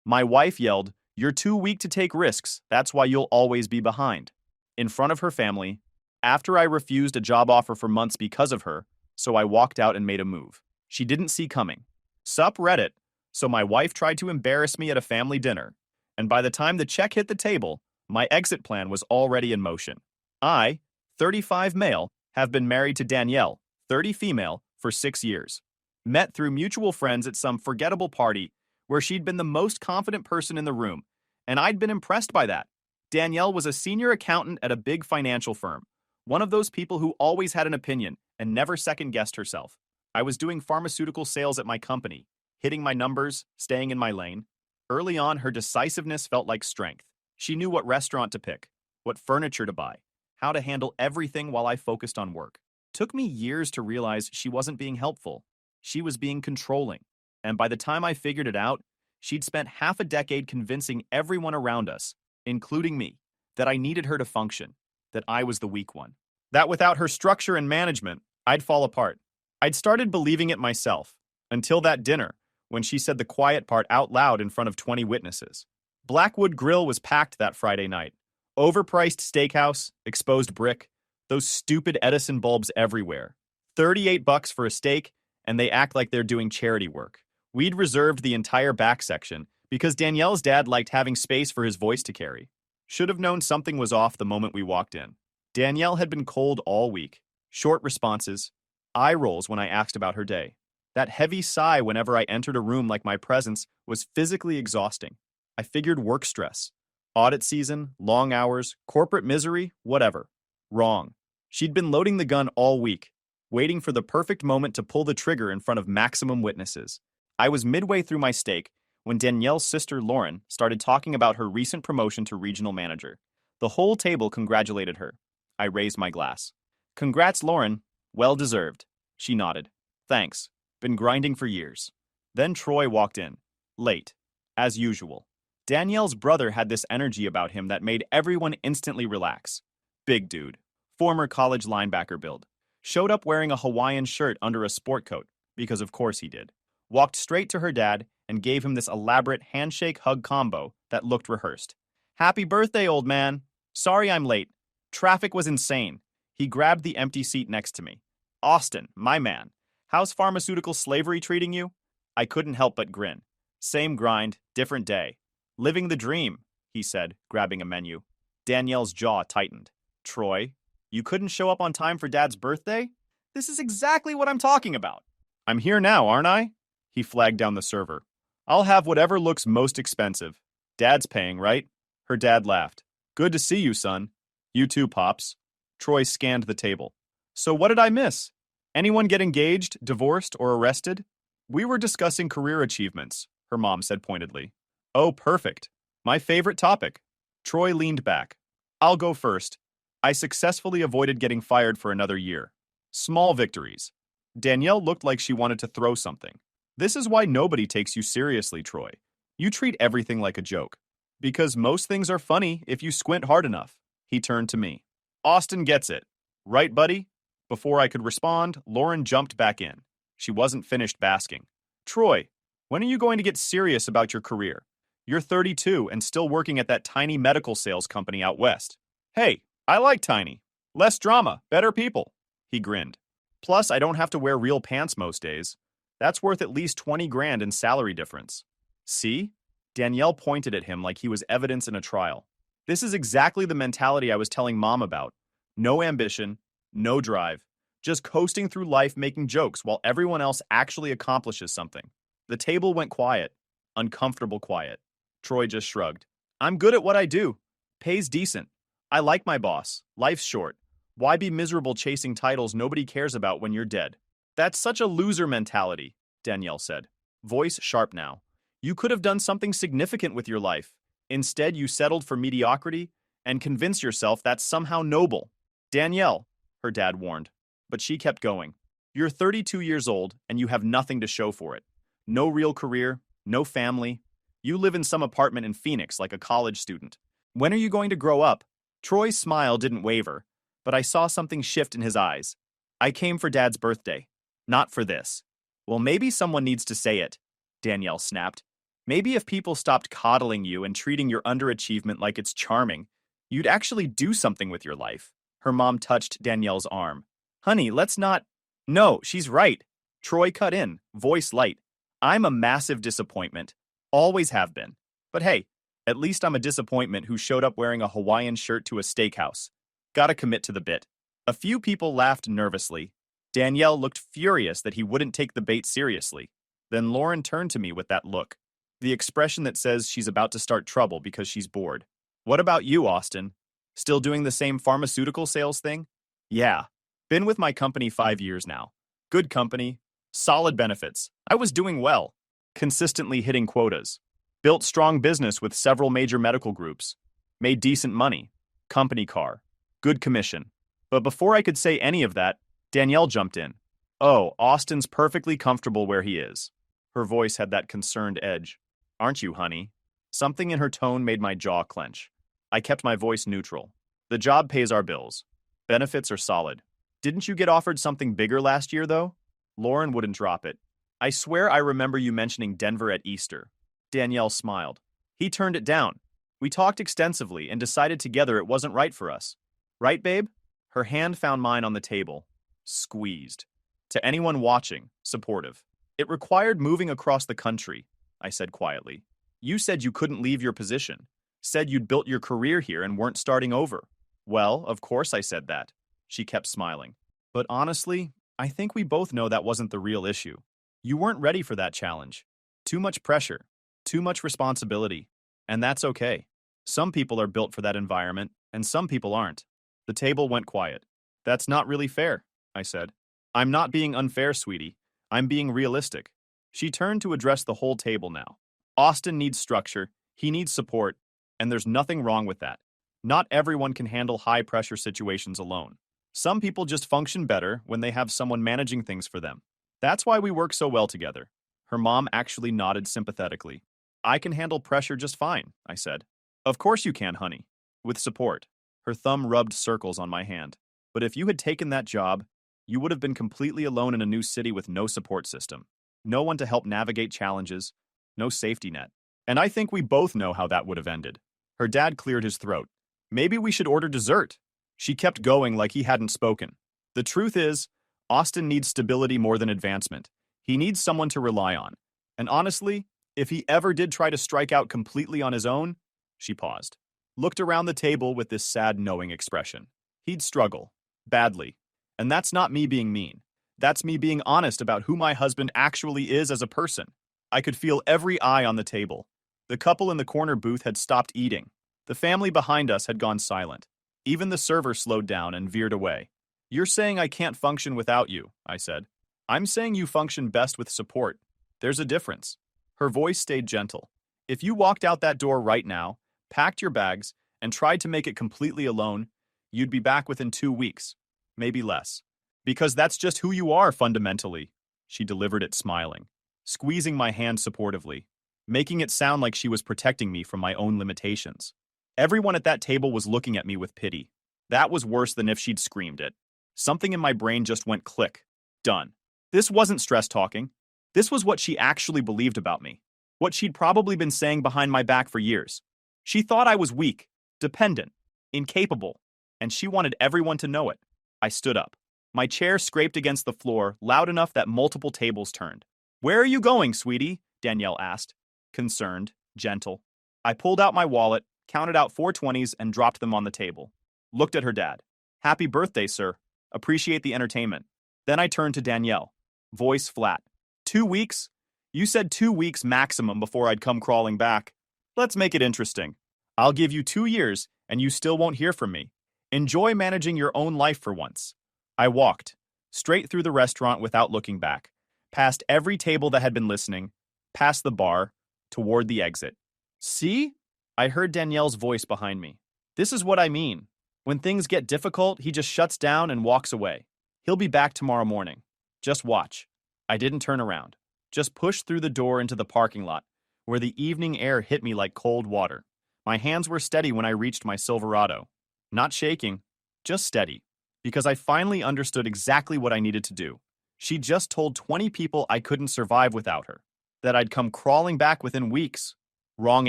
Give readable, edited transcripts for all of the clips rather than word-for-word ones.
My wife yelled, "You're too weak to take risks. That's why you'll always be behind." In front of her family, after I refused a job offer for months because of her, so I walked out and made a move. She didn't see coming. Sup Reddit. So my wife tried to embarrass me at a family dinner, and by the time the check hit the table, my exit plan was already in motion. I, 35 male, have been married to Danielle, 30 female, for 6 years. Met through mutual friends at some forgettable party where she'd been the most confident person in the room, and I'd been impressed by that. Danielle was a senior accountant at a big financial firm, one of those people who always had an opinion and never second-guessed herself. I was doing pharmaceutical sales at my company, hitting my numbers, staying in my lane. Early on, her decisiveness felt like strength. She knew what restaurant to pick, what furniture to buy, how to handle everything while I focused on work. Took me years to realize she wasn't being helpful. She was being controlling. And by the time I figured it out, she'd spent half a decade convincing everyone around us, including me, that I needed her to function, that I was the weak one. That without her structure and management, I'd fall apart. I'd started believing it myself, until that dinner, when she said the quiet part out loud in front of 20 witnesses. Blackwood Grill was packed that Friday night. Overpriced steakhouse, exposed brick, those stupid Edison bulbs everywhere. $38 for a steak, and they act like they're doing charity work. We'd reserved the entire back section because Danielle's dad liked having space for his voice to carry. Should have known something was off the moment we walked in. Danielle had been cold all week. Short responses, eye rolls when I asked about her day. That heavy sigh whenever I entered a room like my presence was physically exhausting. I figured work stress. Audit season, long hours, corporate misery, whatever. Wrong. She'd been loading the gun all week, waiting for the perfect moment to pull the trigger in front of maximum witnesses. I was midway through my steak when Danielle's sister Lauren started talking about her recent promotion to regional manager. The whole table congratulated her. I raised my glass. Congrats, Lauren. Well deserved. She nodded. Thanks. Been grinding for years. Then Troy walked in. Late. As usual. Danielle's brother had this energy about him that made everyone instantly relax. Big dude. Former college linebacker build. Showed up wearing a Hawaiian shirt under a sport coat, because of course he did. Walked straight to her dad and gave him this elaborate handshake-hug combo that looked rehearsed. Happy birthday, old man. Sorry I'm late. Traffic was insane. He grabbed the empty seat next to me. Austin, my man. How's pharmaceutical slavery treating you? I couldn't help but grin. Same grind, different day. Living the dream, he said, grabbing a menu. Danielle's jaw tightened. Troy, you couldn't show up on time for Dad's birthday? This is exactly what I'm talking about. I'm here now, aren't I? He flagged down the server. I'll have whatever looks most expensive. Dad's paying, right? Her dad laughed. Good to see you, son. You too, Pops. Troy scanned the table. So what did I miss? Anyone get engaged, divorced, or arrested? We were discussing career achievements, her mom said pointedly. Oh, perfect. My favorite topic. Troy leaned back. I'll go first. I successfully avoided getting fired for another year. Small victories. Danielle looked like she wanted to throw something. This is why nobody takes you seriously, Troy. You treat everything like a joke. Because most things are funny if you squint hard enough. He turned to me. Austin gets it. Right, buddy? Before I could respond, Lauren jumped back in. She wasn't finished basking. Troy, when are you going to get serious about your career? You're 32 and still working at that tiny medical sales company out west. Hey, I like tiny. Less drama, better people. He grinned. Plus, I don't have to wear real pants most days. That's worth at least 20 grand in salary difference. See? Danielle pointed at him like he was evidence in a trial. This is exactly the mentality I was telling Mom about. No ambition, no drive, just coasting through life making jokes while everyone else actually accomplishes something. The table went quiet, uncomfortable quiet. Troy just shrugged. I'm good at what I do. Pays decent. I like my boss. Life's short. Why be miserable chasing titles nobody cares about when you're dead? That's such a loser mentality, Danielle said. Voice sharp now. You could have done something significant with your life. Instead, you settled for mediocrity and convinced yourself that's somehow noble. Danielle, her dad warned, but she kept going. You're 32 years old and you have nothing to show for it. No real career, no family. You live in some apartment in Phoenix like a college student. When are you going to grow up? Troy's smile didn't waver, but I saw something shift in his eyes. I came for Dad's birthday, not for this. Well, maybe someone needs to say it, Danielle snapped. Maybe if people stopped coddling you and treating your underachievement like it's charming, you'd actually do something with your life. Her mom touched Danielle's arm. Honey, let's not. No, she's right. Troy cut in, voice light. I'm a massive disappointment. Always have been. But hey, at least I'm a disappointment who showed up wearing a Hawaiian shirt to a steakhouse. Gotta commit to the bit. A few people laughed nervously. Danielle looked furious that he wouldn't take the bait seriously. Then Lauren turned to me with that look. The expression that says she's about to start trouble because she's bored. What about you, Austin? Still doing the same pharmaceutical sales thing? Yeah. Been with my company 5 years now. Good company. Solid benefits. I was doing well. Consistently hitting quotas. Built strong business with several major medical groups. Made decent money. Company car. Good commission. But before I could say any of that, Danielle jumped in. Oh, Austin's perfectly comfortable where he is. Her voice had that concerned edge. Aren't you, honey? Something in her tone made my jaw clench. I kept my voice neutral. The job pays our bills. Benefits are solid. Didn't you get offered something bigger last year, though? Lauren wouldn't drop it. I swear I remember you mentioning Denver at Easter. Danielle smiled. He turned it down. We talked extensively and decided together it wasn't right for us. Right, babe? Her hand found mine on the table. Squeezed. To anyone watching, supportive. It required moving across the country, I said quietly. You said you couldn't leave your position. Said you'd built your career here and weren't starting over. Well, of course I said that. She kept smiling. But honestly, I think we both know that wasn't the real issue. You weren't ready for that challenge. Too much pressure. Too much responsibility. And that's okay. Some people are built for that environment, and some people aren't. The table went quiet. That's not really fair, I said. I'm not being unfair, sweetie. I'm being realistic. She turned to address the whole table now. Austin needs structure, he needs support, and there's nothing wrong with that. Not everyone can handle high-pressure situations alone. Some people just function better when they have someone managing things for them. That's why we work so well together. Her mom actually nodded sympathetically. I can handle pressure just fine, I said. Of course you can, honey. With support. Her thumb rubbed circles on my hand. But if you had taken that job, you would have been completely alone in a new city with no support system. No one to help navigate challenges. No safety net. And I think we both know how that would have ended. Her dad cleared his throat. Maybe we should order dessert. She kept going like he hadn't spoken. The truth is, Austin needs stability more than advancement. He needs someone to rely on. And honestly, if he ever did try to strike out completely on his own, she paused. Looked around the table with this sad, knowing expression. He'd struggle. Badly. And that's not me being mean. That's me being honest about who my husband actually is as a person. I could feel every eye on the table. The couple in the corner booth had stopped eating. The family behind us had gone silent. Even the server slowed down and veered away. You're saying I can't function without you, I said. I'm saying you function best with support. There's a difference. Her voice stayed gentle. If you walked out that door right now, packed your bags, and tried to make it completely alone, you'd be back within 2 weeks. Maybe less. Because that's just who you are fundamentally. She delivered it smiling, squeezing my hand supportively, making it sound like she was protecting me from my own limitations. Everyone at that table was looking at me with pity. That was worse than if she'd screamed it. Something in my brain just went click. Done. This wasn't stress talking. This was what she actually believed about me. What she'd probably been saying behind my back for years. She thought I was weak, dependent, incapable, and she wanted everyone to know it. I stood up. My chair scraped against the floor, loud enough that multiple tables turned. Where are you going, sweetie? Danielle asked. Concerned, gentle. I pulled out my wallet, counted out 4 20s, and dropped them on the table. Looked at her dad. Happy birthday, sir. Appreciate the entertainment. Then I turned to Danielle. Voice flat. 2 weeks? You said 2 weeks maximum before I'd come crawling back. Let's make it interesting. I'll give you 2 years, and you still won't hear from me. Enjoy managing your own life for once. I walked, straight through the restaurant without looking back, past every table that had been listening, past the bar, toward the exit. See? I heard Danielle's voice behind me. This is what I mean. When things get difficult, he just shuts down and walks away. He'll be back tomorrow morning. Just watch. I didn't turn around. Just pushed through the door into the parking lot, where the evening air hit me like cold water. My hands were steady when I reached my Silverado. Not shaking, just steady. Because I finally understood exactly what I needed to do. She just told 20 people I couldn't survive without her. That I'd come crawling back within weeks. Wrong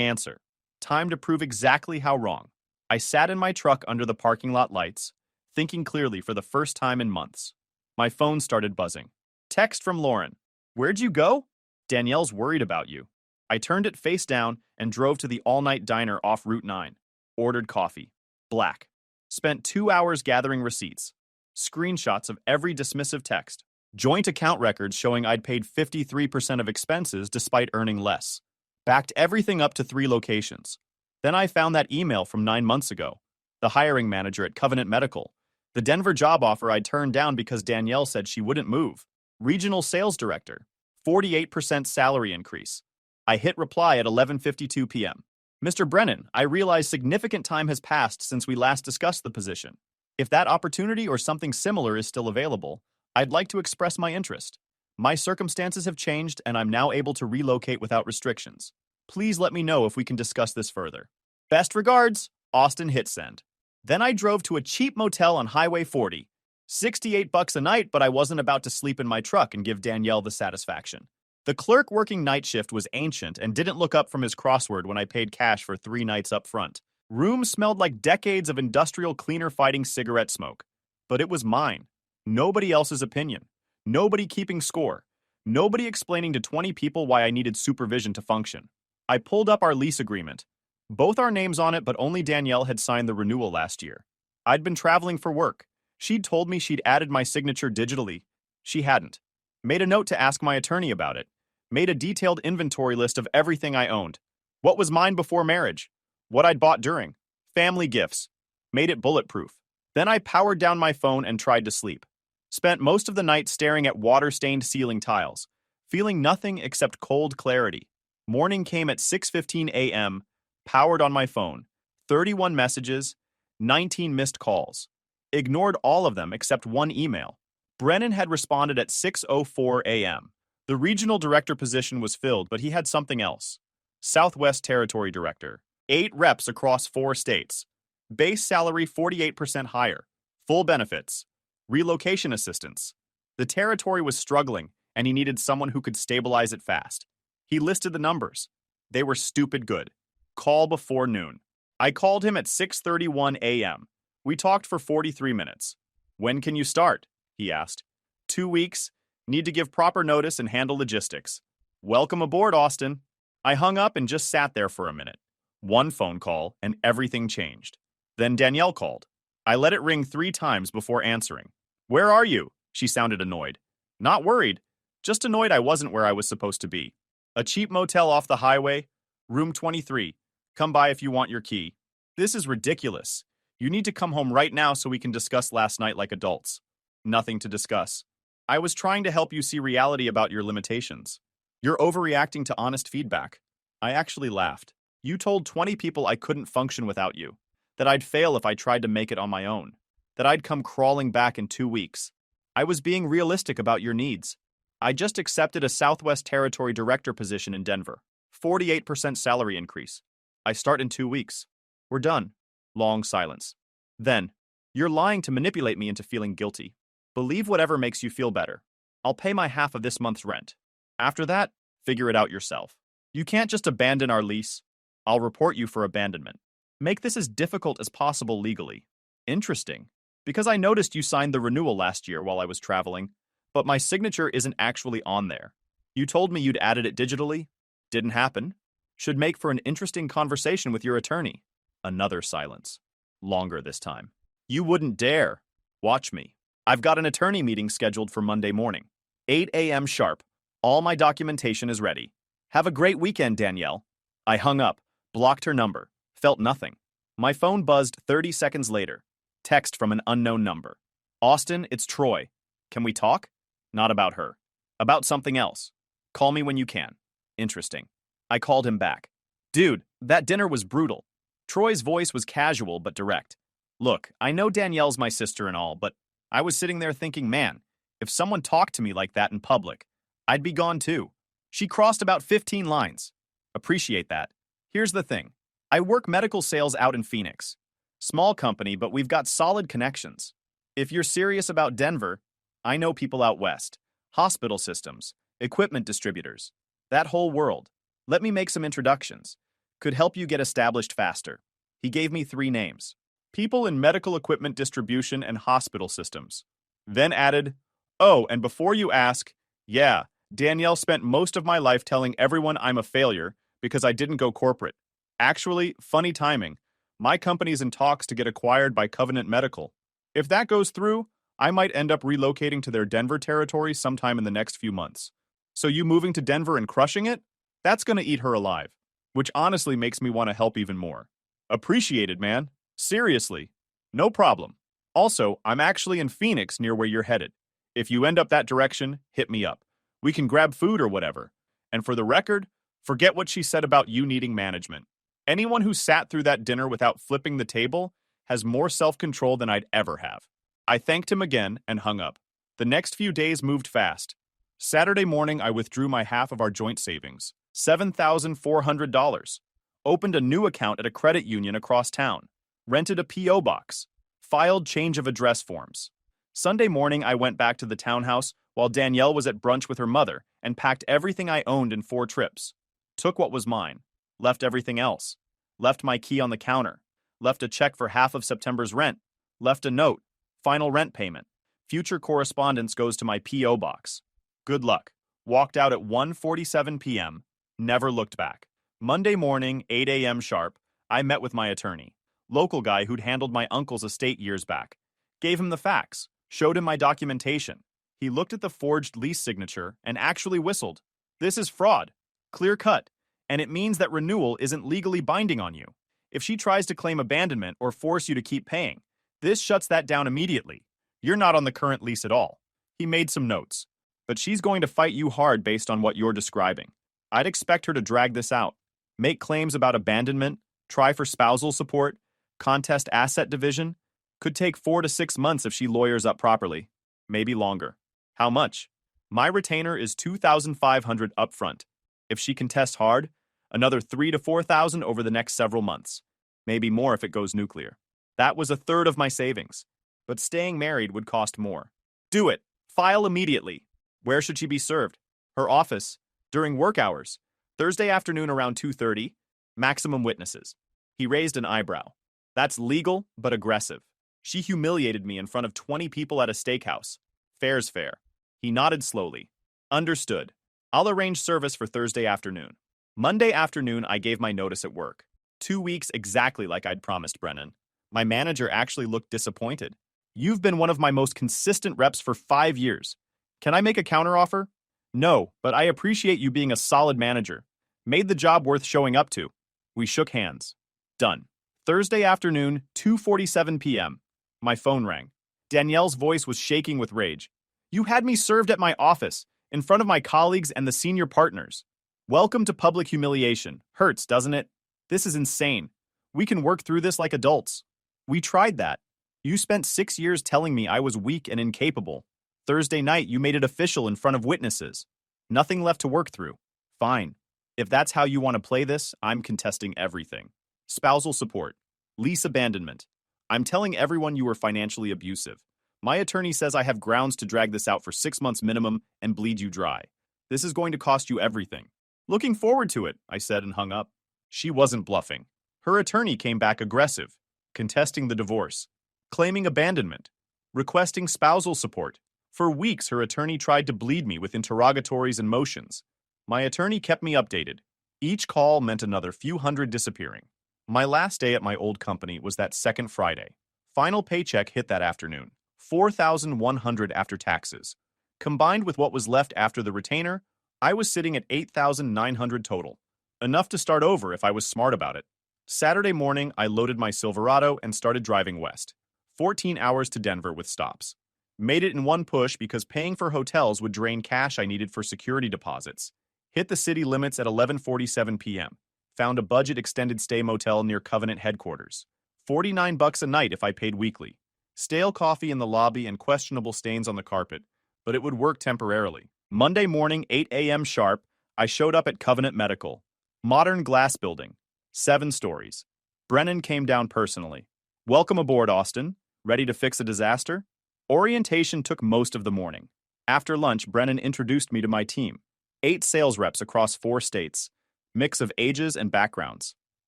answer. Time to prove exactly how wrong. I sat in my truck under the parking lot lights, thinking clearly for the first time in months. My phone started buzzing. Text from Lauren. Where'd you go? Danielle's worried about you. I turned it face down and drove to the all-night diner off Route 9. Ordered coffee. Black. Spent 2 hours gathering receipts. Screenshots of every dismissive text. Joint account records showing I'd paid 53% of expenses despite earning less. Backed everything up to 3 locations. Then I found that email from 9 months ago. The hiring manager at Covenant Medical. The Denver job offer I turned down because Danielle said she wouldn't move. Regional sales director. 48% salary increase. I hit reply at 11:52 p.m. Mr. Brennan, I realize significant time has passed since we last discussed the position. If that opportunity or something similar is still available, I'd like to express my interest. My circumstances have changed and I'm now able to relocate without restrictions. Please let me know if we can discuss this further. Best regards, Austin. Hit send. Then I drove to a cheap motel on Highway 40. $68 a night, but I wasn't about to sleep in my truck and give Danielle the satisfaction. The clerk working night shift was ancient and didn't look up from his crossword when I paid cash for 3 nights up front. Room smelled like decades of industrial cleaner fighting cigarette smoke. But it was mine. Nobody else's opinion. Nobody keeping score. Nobody explaining to 20 people why I needed supervision to function. I pulled up our lease agreement. Both our names on it, but only Danielle had signed the renewal last year. I'd been traveling for work. She'd told me she'd added my signature digitally. She hadn't. Made a note to ask my attorney about it. Made a detailed inventory list of everything I owned. What was mine before marriage. What I'd bought during. Family gifts. Made it bulletproof. Then I powered down my phone and tried to sleep. Spent most of the night staring at water-stained ceiling tiles, feeling nothing except cold clarity. Morning came at 6:15 a.m., powered on my phone. 31 messages, 19 missed calls. Ignored all of them except one email. Brennan had responded at 6:04 a.m. The regional director position was filled, but he had something else. Southwest Territory Director. 8 reps across 4 states. Base salary 48% higher. Full benefits. Relocation assistance. The territory was struggling, and he needed someone who could stabilize it fast. He listed the numbers. They were stupid good. Call before noon. I called him at 6:31 a.m. We talked for 43 minutes. When can you start? He asked. 2 weeks. Need to give proper notice and handle logistics. Welcome aboard, Austin. I hung up and just sat there for a minute. One phone call, and everything changed. Then Danielle called. I let it ring 3 times before answering. Where are you? She sounded annoyed. Not worried. Just annoyed I wasn't where I was supposed to be. A cheap motel off the highway. Room 23. Come by if you want your key. This is ridiculous. You need to come home right now so we can discuss last night like adults. Nothing to discuss. I was trying to help you see reality about your limitations. You're overreacting to honest feedback. I actually laughed. You told 20 people I couldn't function without you. That I'd fail if I tried to make it on my own. That I'd come crawling back in 2 weeks. I was being realistic about your needs. I just accepted a Southwest Territory Director position in Denver. 48% salary increase. I start in 2 weeks. We're done. Long silence. Then, you're lying to manipulate me into feeling guilty. Believe whatever makes you feel better. I'll pay my half of this month's rent. After that, figure it out yourself. You can't just abandon our lease. I'll report you for abandonment. Make this as difficult as possible legally. Interesting. Because I noticed you signed the renewal last year while I was traveling, but my signature isn't actually on there. You told me you'd added it digitally. Didn't happen. Should make for an interesting conversation with your attorney. Another silence. Longer this time. You wouldn't dare. Watch me. I've got an attorney meeting scheduled for Monday morning. 8 a.m. sharp. All my documentation is ready. Have a great weekend, Danielle. I hung up, blocked her number, felt nothing. My phone buzzed 30 seconds later. Text from an unknown number. Austin, it's Troy. Can we talk? Not about her. About something else. Call me when you can. Interesting. I called him back. Dude, that dinner was brutal. Troy's voice was casual but direct. Look, I know Danielle's my sister and all, but I was sitting there thinking, man, if someone talked to me like that in public, I'd be gone too. She crossed about 15 lines. Appreciate that. Here's the thing. I work medical sales out in Phoenix. Small company, but we've got solid connections. If you're serious about Denver, I know people out west. Hospital systems, equipment distributors. That whole world. Let me make some introductions. Could help you get established faster. He gave me 3 names. People in medical equipment distribution and hospital systems. Then added, oh, and before you ask, yeah, Danielle spent most of my life telling everyone I'm a failure because I didn't go corporate. Actually, funny timing. My company's in talks to get acquired by Covenant Medical. If that goes through, I might end up relocating to their Denver territory sometime in the next few months. So you moving to Denver and crushing it? That's gonna eat her alive. Which honestly makes me want to help even more. Appreciated, man. Seriously. No problem. Also, I'm actually in Phoenix near where you're headed. If you end up that direction, hit me up. We can grab food or whatever. And for the record, forget what she said about you needing management. Anyone who sat through that dinner without flipping the table has more self-control than I'd ever have. I thanked him again and hung up. The next few days moved fast. Saturday morning, I withdrew my half of our joint savings, $7,400. Opened a new account at a credit union across town. Rented a P.O. box. Filed change of address forms. Sunday morning, I went back to the townhouse while Danielle was at brunch with her mother and packed everything I owned in 4 trips. Took what was mine. Left everything else. Left my key on the counter. Left a check for half of September's rent. Left a note. Final rent payment. Future correspondence goes to my P.O. box. Good luck. Walked out at 1:47 p.m. Never looked back. Monday morning, 8 a.m. sharp, I met with my attorney. Local guy who'd handled my uncle's estate years back. Gave him the facts. Showed him my documentation. He looked at the forged lease signature and actually whistled. This is fraud. Clear cut. And it means that renewal isn't legally binding on you. If she tries to claim abandonment or force you to keep paying, this shuts that down immediately. You're not on the current lease at all. He made some notes. But she's going to fight you hard based on what you're describing. I'd expect her to drag this out. Make claims about abandonment, try for spousal support, contest asset division. Could take 4 to 6 months if she lawyers up properly. Maybe longer. How much? My retainer is $2,500 upfront. If she contests hard, another $3,000 to $4,000 over the next several months. Maybe more if it goes nuclear. That was a third of my savings. But staying married would cost more. Do it. File immediately. Where should she be served? Her office. During work hours. Thursday afternoon around 2:30. Maximum witnesses. He raised an eyebrow. That's legal, but aggressive. She humiliated me in front of 20 people at a steakhouse. Fair's fair. He nodded slowly. Understood. I'll arrange service for Thursday afternoon. Monday afternoon, I gave my notice at work. 2 weeks exactly like I'd promised Brennan. My manager actually looked disappointed. You've been one of my most consistent reps for 5 years. Can I make a counteroffer? No, but I appreciate you being a solid manager. Made the job worth showing up to. We shook hands. Done. Thursday afternoon, 2:47 p.m. My phone rang. Danielle's voice was shaking with rage. You had me served at my office, in front of my colleagues and the senior partners. Welcome to public humiliation. Hurts, doesn't it? This is insane. We can work through this like adults. We tried that. You spent 6 years telling me I was weak and incapable. Thursday night, you made it official in front of witnesses. Nothing left to work through. Fine. If that's how you want to play this, I'm contesting everything. Spousal support. Lease abandonment. I'm telling everyone you were financially abusive. My attorney says I have grounds to drag this out for 6 months minimum and bleed you dry. This is going to cost you everything. Looking forward to it, I said and hung up. She wasn't bluffing. Her attorney came back aggressive, contesting the divorce, claiming abandonment, requesting spousal support. For weeks, her attorney tried to bleed me with interrogatories and motions. My attorney kept me updated. Each call meant another few hundred disappearing. My last day at my old company was that second Friday. Final paycheck hit that afternoon. $4,100 after taxes. Combined with what was left after the retainer, I was sitting at $8,900 total. Enough to start over if I was smart about it. Saturday morning, I loaded my Silverado and started driving west. 14 hours to Denver with stops. Made it in one push because paying for hotels would drain cash I needed for security deposits. Hit the city limits at 11:47 p.m. Found a budget extended stay motel near Covenant headquarters. $49 a night if I paid weekly. Stale coffee in the lobby and questionable stains on the carpet, but it would work temporarily. Monday morning, 8 a.m. sharp, I showed up at Covenant Medical. Modern glass building. 7 stories. Brennan came down personally. Welcome aboard, Austin. Ready to fix a disaster? Orientation took most of the morning. After lunch, Brennan introduced me to my team. 8 sales reps across 4 states, mix of ages and backgrounds.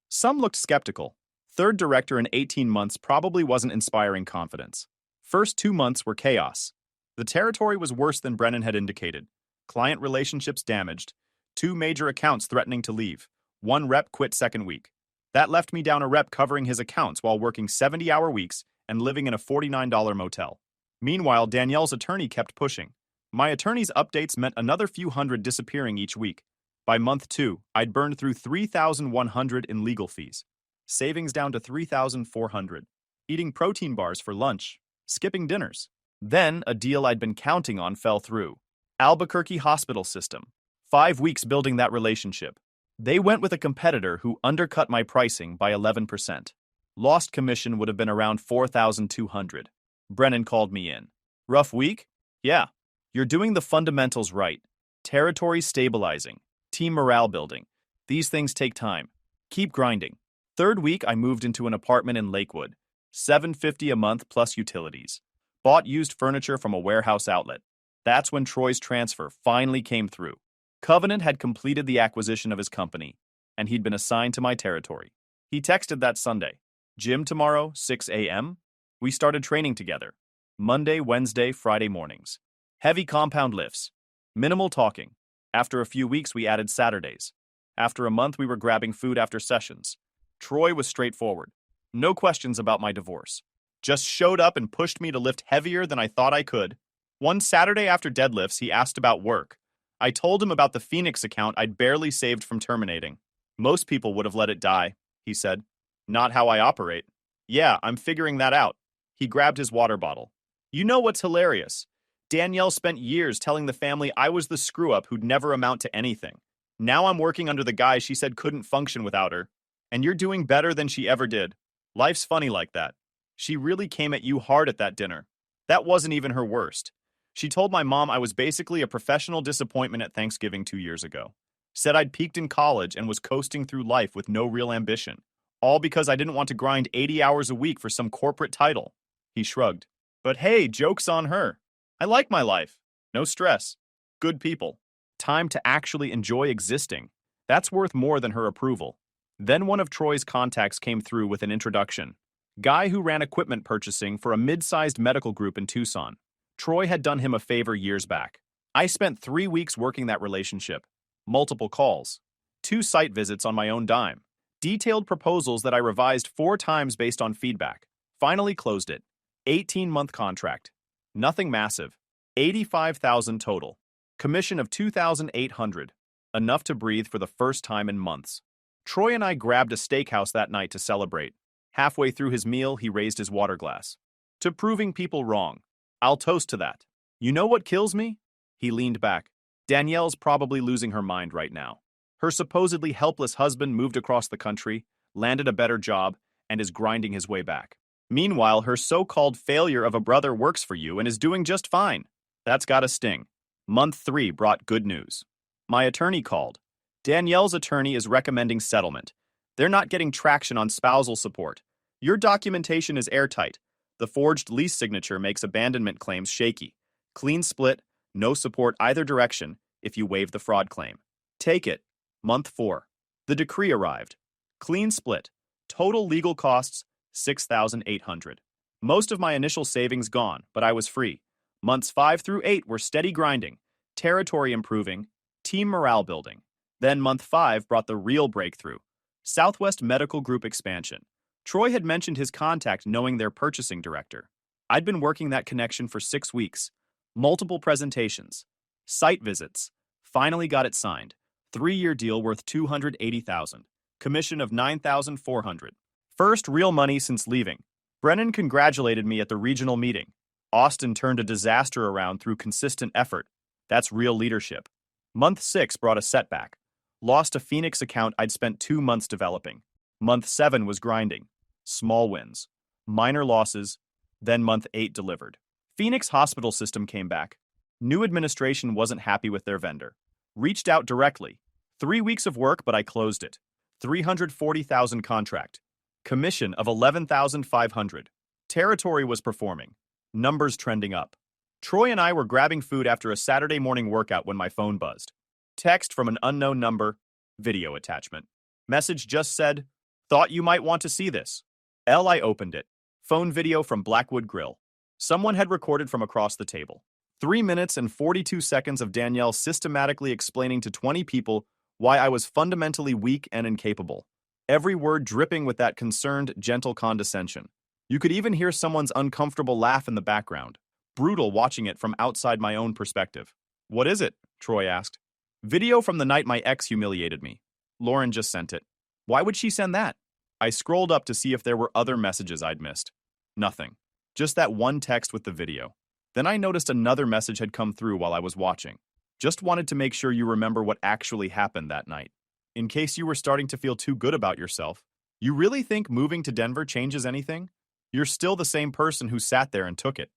Some looked skeptical. Third director in 18 months probably wasn't inspiring confidence. First 2 months were chaos. The territory was worse than Brennan had indicated. Client relationships damaged, 2 major accounts threatening to leave, 1 rep quit second week. That left me down a rep covering his accounts while working 70-hour weeks and living in a $49 motel. Meanwhile, Danielle's attorney kept pushing. My attorney's updates meant another few hundred disappearing each week. By month 2, I'd burned through $3,100 in legal fees. Savings down to $3,400. Eating protein bars for lunch. Skipping dinners. Then, a deal I'd been counting on fell through. Albuquerque Hospital System. 5 weeks building that relationship. They went with a competitor who undercut my pricing by 11%. Lost commission would have been around $4,200. Brennan called me in. Rough week? Yeah. You're doing the fundamentals right. Territory stabilizing. Team morale building. These things take time. Keep grinding. Third week, I moved into an apartment in Lakewood. $750 a month plus utilities. Bought used furniture from a warehouse outlet. That's when Troy's transfer finally came through. Covenant had completed the acquisition of his company, and he'd been assigned to my territory. He texted that Sunday. Gym tomorrow, 6 a.m.? We started training together. Monday, Wednesday, Friday mornings. Heavy compound lifts. Minimal talking. After a few weeks, we added Saturdays. After a month, we were grabbing food after sessions. Troy was straightforward. No questions about my divorce. Just showed up and pushed me to lift heavier than I thought I could. One Saturday after deadlifts, he asked about work. I told him about the Phoenix account I'd barely saved from terminating. Most people would have let it die, he said. Not how I operate. Yeah, I'm figuring that out. He grabbed his water bottle. You know what's hilarious? Danielle spent years telling the family I was the screw-up who'd never amount to anything. Now I'm working under the guy she said couldn't function without her. And you're doing better than she ever did. Life's funny like that. She really came at you hard at that dinner. That wasn't even her worst. She told my mom I was basically a professional disappointment at Thanksgiving 2 years ago. Said I'd peaked in college and was coasting through life with no real ambition. All because I didn't want to grind 80 hours a week for some corporate title. He shrugged. But hey, joke's on her. I like my life. No stress. Good people. Time to actually enjoy existing. That's worth more than her approval. Then one of Troy's contacts came through with an introduction. Guy who ran equipment purchasing for a mid-sized medical group in Tucson. Troy had done him a favor years back. I spent 3 weeks working that relationship. Multiple calls. 2 site visits on my own dime. Detailed proposals that I revised 4 times based on feedback. Finally closed it. 18-month contract. Nothing massive. $85,000 total. Commission of $2,800. Enough to breathe for the first time in months. Troy and I grabbed a steakhouse that night to celebrate. Halfway through his meal, he raised his water glass. To proving people wrong. I'll toast to that. You know what kills me? He leaned back. Danielle's probably losing her mind right now. Her supposedly helpless husband moved across the country, landed a better job, and is grinding his way back. Meanwhile, her so-called failure of a brother works for you and is doing just fine. That's gotta sting. Month 3 brought good news. My attorney called. Danielle's attorney is recommending settlement. They're not getting traction on spousal support. Your documentation is airtight. The forged lease signature makes abandonment claims shaky. Clean split, no support either direction if you waive the fraud claim. Take it. Month 4. The decree arrived. Clean split. Total legal costs, $6,800. Most of my initial savings gone, but I was free. Months 5 through 8 were steady grinding, territory improving, team morale building. Then month 5 brought the real breakthrough. Southwest Medical Group expansion. Troy had mentioned his contact knowing their purchasing director. I'd been working that connection for 6 weeks. Multiple presentations. Site visits. Finally got it signed. 3-year deal worth $280,000. Commission of $9,400. First real money since leaving. Brennan congratulated me at the regional meeting. Austin turned a disaster around through consistent effort. That's real leadership. Month 6 brought a setback. Lost a Phoenix account I'd spent 2 months developing. Month 7 was grinding. Small wins. Minor losses. Then month 8 delivered. Phoenix Hospital System came back. New administration wasn't happy with their vendor. Reached out directly. 3 weeks of work, but I closed it. $340,000 contract. Commission of $11,500. Territory was performing. Numbers trending up. Troy and I were grabbing food after a Saturday morning workout when my phone buzzed. Text from an unknown number. Video attachment. Message just said, "Thought you might want to see this." I opened it. Phone video from Blackwood Grill. Someone had recorded from across the table. 3 minutes and 42 seconds of Danielle systematically explaining to 20 people why I was fundamentally weak and incapable. Every word dripping with that concerned, gentle condescension. You could even hear someone's uncomfortable laugh in the background. Brutal watching it from outside my own perspective. "What is it?" Troy asked. "Video from the night my ex humiliated me. Lauren just sent it." "Why would she send that?" I scrolled up to see if there were other messages I'd missed. Nothing. Just that one text with the video. Then I noticed another message had come through while I was watching. "Just wanted to make sure you remember what actually happened that night. In case you were starting to feel too good about yourself. You really think moving to Denver changes anything? You're still the same person who sat there and took it."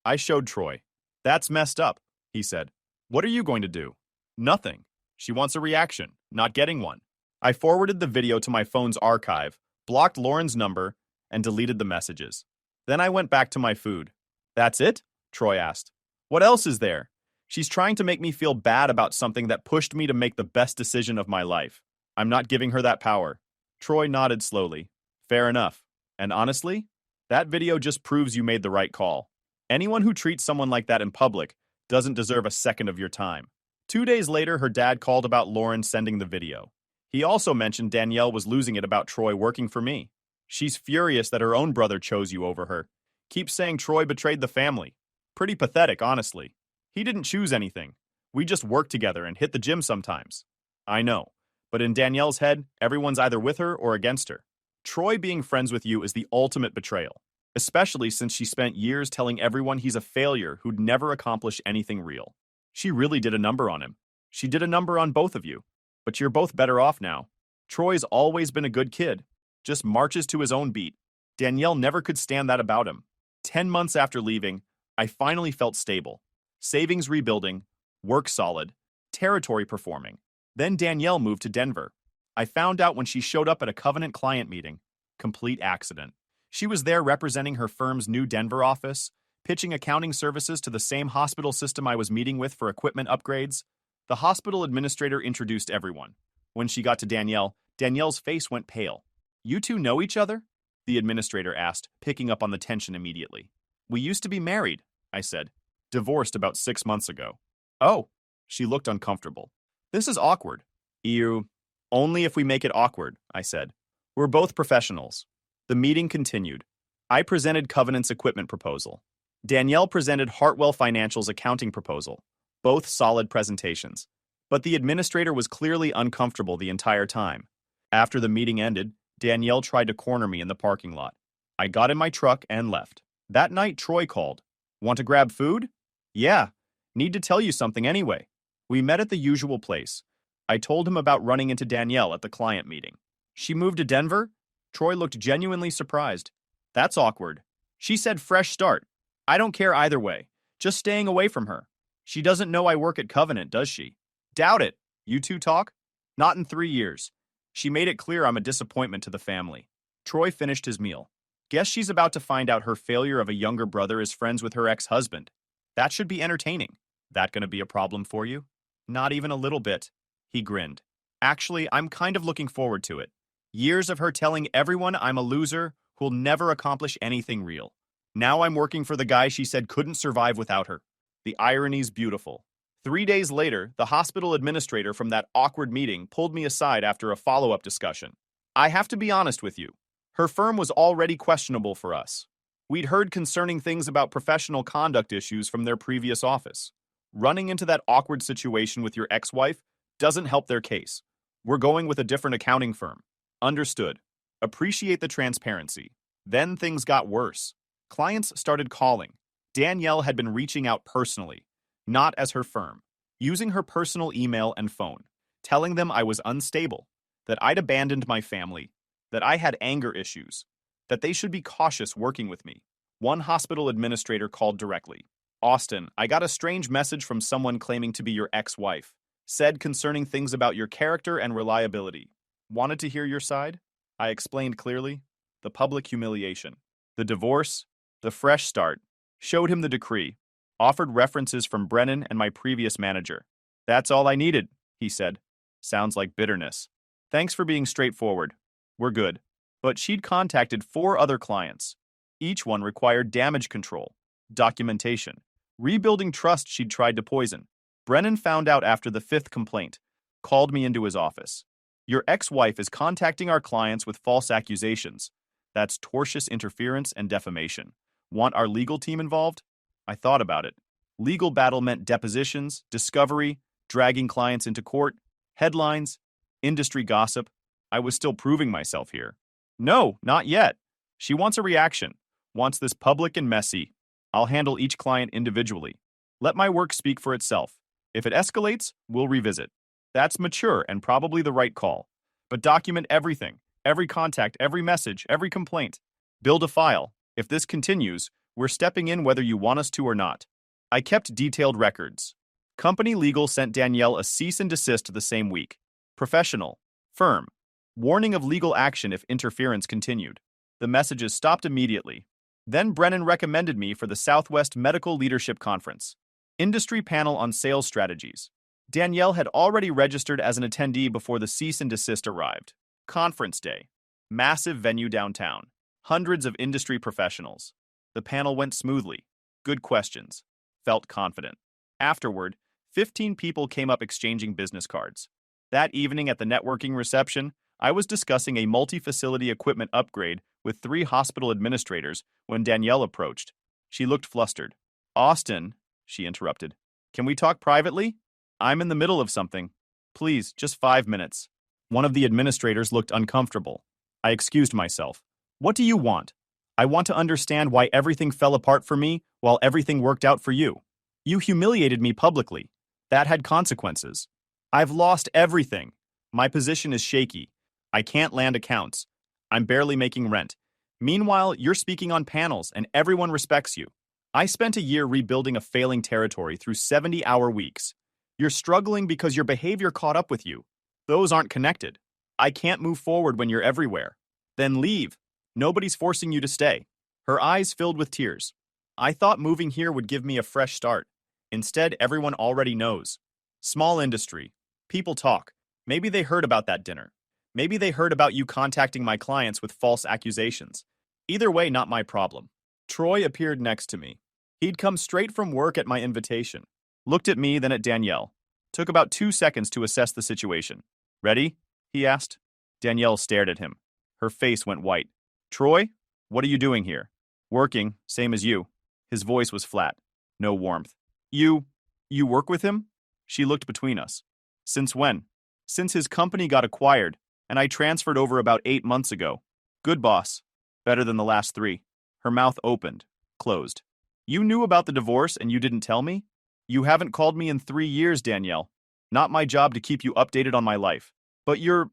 I showed Troy. "That's messed up," he said. "What are you going to do?" "Nothing. She wants a reaction, not getting one." I forwarded the video to my phone's archive, blocked Lauren's number, and deleted the messages. Then I went back to my food. "That's it?" Troy asked. "What else is there? She's trying to make me feel bad about something that pushed me to make the best decision of my life. I'm not giving her that power." Troy nodded slowly. "Fair enough. And honestly, that video just proves you made the right call. Anyone who treats someone like that in public doesn't deserve a second of your time." 2 days later, her dad called about Lauren sending the video. He also mentioned Danielle was losing it about Troy working for me. "She's furious that her own brother chose you over her. Keeps saying Troy betrayed the family. Pretty pathetic, honestly. He didn't choose anything. We just work together and hit the gym sometimes." "I know. But in Danielle's head, everyone's either with her or against her. Troy being friends with you is the ultimate betrayal, especially since she spent years telling everyone he's a failure who'd never accomplish anything real. She really did a number on him. She did a number on both of you. But you're both better off now. Troy's always been a good kid. Just marches to his own beat. Danielle never could stand that about him. 10 months after leaving, I finally felt stable. Savings rebuilding, work solid, territory performing. Then Danielle moved to Denver. I found out when she showed up at a Covenant client meeting. Complete accident. She was there representing her firm's new Denver office, pitching accounting services to the same hospital system I was meeting with for equipment upgrades. The hospital administrator introduced everyone. When she got to Danielle, Danielle's face went pale. "You two know each other?" the administrator asked, picking up on the tension immediately. "We used to be married," I said. "Divorced about 6 months ago." "Oh." She looked uncomfortable. "This is awkward." "You. Only if we make it awkward," I said. "We're both professionals." The meeting continued. I presented Covenant's equipment proposal. Danielle presented Hartwell Financial's accounting proposal. Both solid presentations. But the administrator was clearly uncomfortable the entire time. After the meeting ended, Danielle tried to corner me in the parking lot. I got in my truck and left. That night, Troy called. "Want to grab food?" "Yeah. Need to tell you something anyway." We met at the usual place. I told him about running into Danielle at the client meeting. "She moved to Denver?" Troy looked genuinely surprised. "That's awkward. She said fresh start. I don't care either way. Just staying away from her. She doesn't know I work at Covenant, does she?" "Doubt it. You two talk?" "Not in 3 years. She made it clear I'm a disappointment to the family." Troy finished his meal. "Guess she's about to find out her failure of a younger brother is friends with her ex-husband. That should be entertaining. That gonna be a problem for you?" "Not even a little bit." He grinned. "Actually, I'm kind of looking forward to it. Years of her telling everyone I'm a loser who'll never accomplish anything real. Now I'm working for the guy she said couldn't survive without her. The irony's beautiful." 3 days later, the hospital administrator from that awkward meeting pulled me aside after a follow-up discussion. "I have to be honest with you. Her firm was already questionable for us. We'd heard concerning things about professional conduct issues from their previous office. Running into that awkward situation with your ex-wife doesn't help their case. We're going with a different accounting firm." "Understood. Appreciate the transparency." Then things got worse. Clients started calling. Danielle had been reaching out personally, not as her firm, using her personal email and phone, telling them I was unstable, that I'd abandoned my family, that I had anger issues, that they should be cautious working with me. One hospital administrator called directly. "Austin, I got a strange message from someone claiming to be your ex-wife. Said concerning things about your character and reliability. Wanted to hear your side?" I explained clearly. The public humiliation, the divorce, the fresh start. Showed him the decree. Offered references from Brennan and my previous manager. That's all I needed, he said. Sounds like bitterness. Thanks for being straightforward. We're good. But she'd contacted 4 other clients. Each one required damage control, documentation, rebuilding trust she'd tried to poison. Brennan found out after the 5th complaint, called me into his office. Your ex-wife is contacting our clients with false accusations. That's tortious interference and defamation. Want our legal team involved? I thought about it. Legal battle meant depositions, discovery, dragging clients into court, headlines, industry gossip. I was still proving myself here. No, not yet. She wants a reaction, wants this public and messy. I'll handle each client individually. Let my work speak for itself. If it escalates, we'll revisit. That's mature and probably the right call. But document everything, every contact, every message, every complaint. Build a file. If this continues, we're stepping in whether you want us to or not. I kept detailed records. Company legal sent Danielle a cease and desist the same week. Professional. Firm. Warning of legal action if interference continued. The messages stopped immediately. Then Brennan recommended me for the Southwest Medical Leadership Conference. Industry panel on sales strategies. Danielle had already registered as an attendee before the cease and desist arrived. Conference day. Massive venue downtown. Hundreds of industry professionals. The panel went smoothly. Good questions. Felt confident. Afterward, 15 people came up exchanging business cards. That evening at the networking reception, I was discussing a multi-facility equipment upgrade with 3 hospital administrators when Danielle approached. She looked flustered. Austin, she interrupted. Can we talk privately? I'm in the middle of something. Please, just 5 minutes. One of the administrators looked uncomfortable. I excused myself. What do you want? I want to understand why everything fell apart for me while everything worked out for you. You humiliated me publicly. That had consequences. I've lost everything. My position is shaky. I can't land accounts. I'm barely making rent. Meanwhile, you're speaking on panels and everyone respects you. I spent a year rebuilding a failing territory through 70-hour weeks. You're struggling because your behavior caught up with you. Those aren't connected. I can't move forward when you're everywhere. Then leave. Nobody's forcing you to stay. Her eyes filled with tears. I thought moving here would give me a fresh start. Instead, everyone already knows. Small industry. People talk. Maybe they heard about that dinner. Maybe they heard about you contacting my clients with false accusations. Either way, not my problem. Troy appeared next to me. He'd come straight from work at my invitation. Looked at me, then at Danielle. Took about 2 seconds to assess the situation. Ready? He asked. Danielle stared at him. Her face went white. Troy, what are you doing here? Working, same as you. His voice was flat. No warmth. You work with him? She looked between us. Since when? Since his company got acquired, and I transferred over about 8 months ago. Good boss. Better than the last 3. Her mouth opened, closed. You knew about the divorce and you didn't tell me? You haven't called me in 3 years, Danielle. Not my job to keep you updated on my life. But you're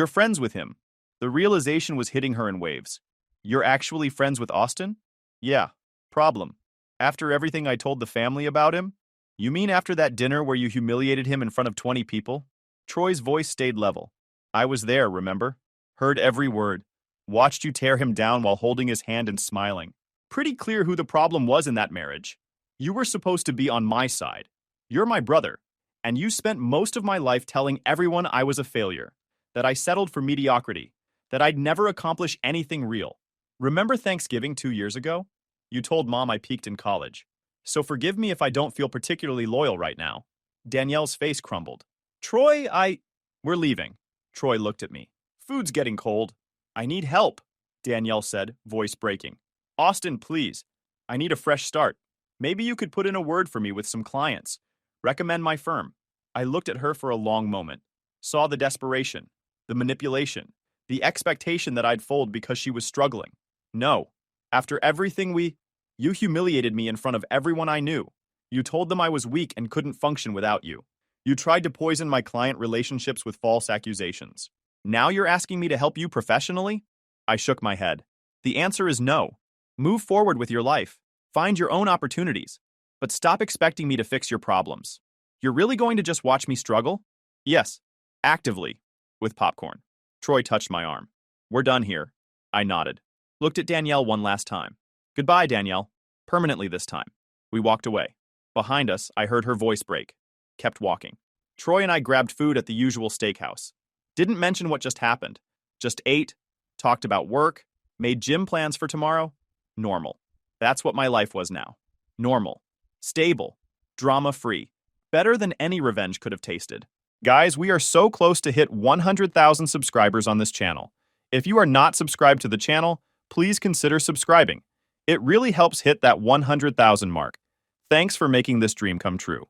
friends with him. The realization was hitting her in waves. You're actually friends with Austin? Yeah. Problem. After everything I told the family about him? You mean after that dinner where you humiliated him in front of 20 people? Troy's voice stayed level. I was there, remember? Heard every word. Watched you tear him down while holding his hand and smiling. Pretty clear who the problem was in that marriage. You were supposed to be on my side. You're my brother. And you spent most of my life telling everyone I was a failure. That I settled for mediocrity. That I'd never accomplish anything real. Remember Thanksgiving 2 years ago? You told Mom I peaked in college. So forgive me if I don't feel particularly loyal right now. Danielle's face crumbled. Troy, We're leaving. Troy looked at me. Food's getting cold. I need help, Danielle said, voice breaking. Austin, please. I need a fresh start. Maybe you could put in a word for me with some clients. Recommend my firm. I looked at her for a long moment. Saw the desperation, the manipulation, the expectation that I'd fold because she was struggling. No. After everything You humiliated me in front of everyone I knew. You told them I was weak and couldn't function without you. You tried to poison my client relationships with false accusations. Now you're asking me to help you professionally? I shook my head. The answer is no. Move forward with your life. Find your own opportunities. But stop expecting me to fix your problems. You're really going to just watch me struggle? Yes. Actively. With popcorn. Troy touched my arm. We're done here. I nodded. Looked at Danielle one last time. Goodbye, Danielle. Permanently this time. We walked away. Behind us, I heard her voice break. Kept walking. Troy and I grabbed food at the usual steakhouse. Didn't mention what just happened. Just ate, talked about work, made gym plans for tomorrow. Normal. That's what my life was now. Normal. Stable. Drama-free. Better than any revenge could have tasted. Guys, we are so close to hit 100,000 subscribers on this channel. If you are not subscribed to the channel, please consider subscribing. It really helps hit that 100,000 mark. Thanks for making this dream come true.